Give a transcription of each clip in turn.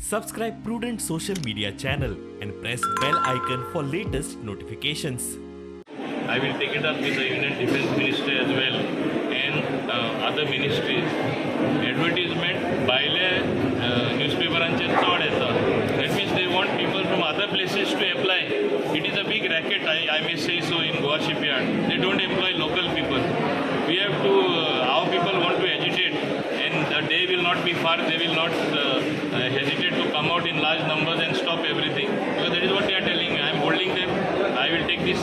Subscribe Prudent social media channel and press bell icon for latest notifications. I will take it up with the Union Defence Minister as well and other ministries. Advertisement baile newspaperanche chod yeta. That means they want people from other places to apply. It is a big racket, I may say so, in Goa Shipyard. They don't employ local people. We have to, our people want to agitate, and the day will not be far. They will not hesitate to come out in large numbers and stop everything, because that is what they are telling me. I am holding them. I will take this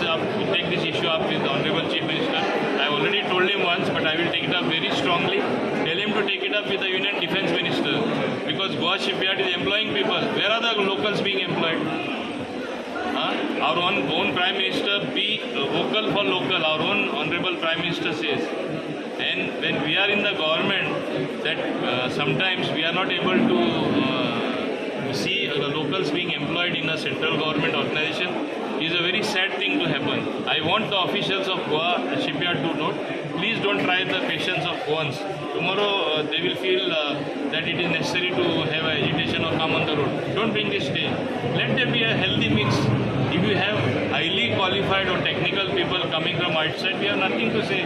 issue up with the Honorable Chief Minister. I have already told him once, but I will take it up very strongly. Tell him to take it up with the Union Defence Minister, because Goa Shipyard is employing people. Where are the locals being employed? Our own Prime Minister, be vocal for local. Our own Honorable Prime Minister says. And when we are in the government, that sometimes we are not able to see the locals being employed in a central government organization, is a very sad thing to happen. I want the officials of Goa Shipyard to note, please don't try the patience of Goans. Tomorrow they will feel that it is necessary to have agitation or come on the road. Don't bring this stage. Let there be a healthy mix. If you have highly qualified or technical people coming from outside, we have nothing to say.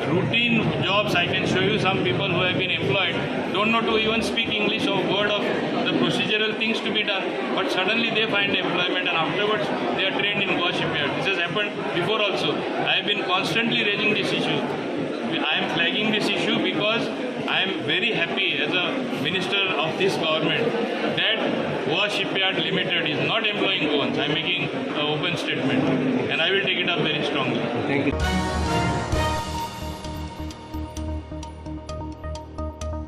Routine jobs, I can show you some people who have been employed, don't know to even speak English or word of the procedural things to be done, but suddenly they find employment and afterwards they are trained in Goa Shipyard. This has happened before also. I have been constantly raising this issue. I am flagging this issue because I am very happy as a minister of this government that Goa Shipyard Ltd is not employing Goans. I am making an open statement and I will take it up very strongly. Thank you.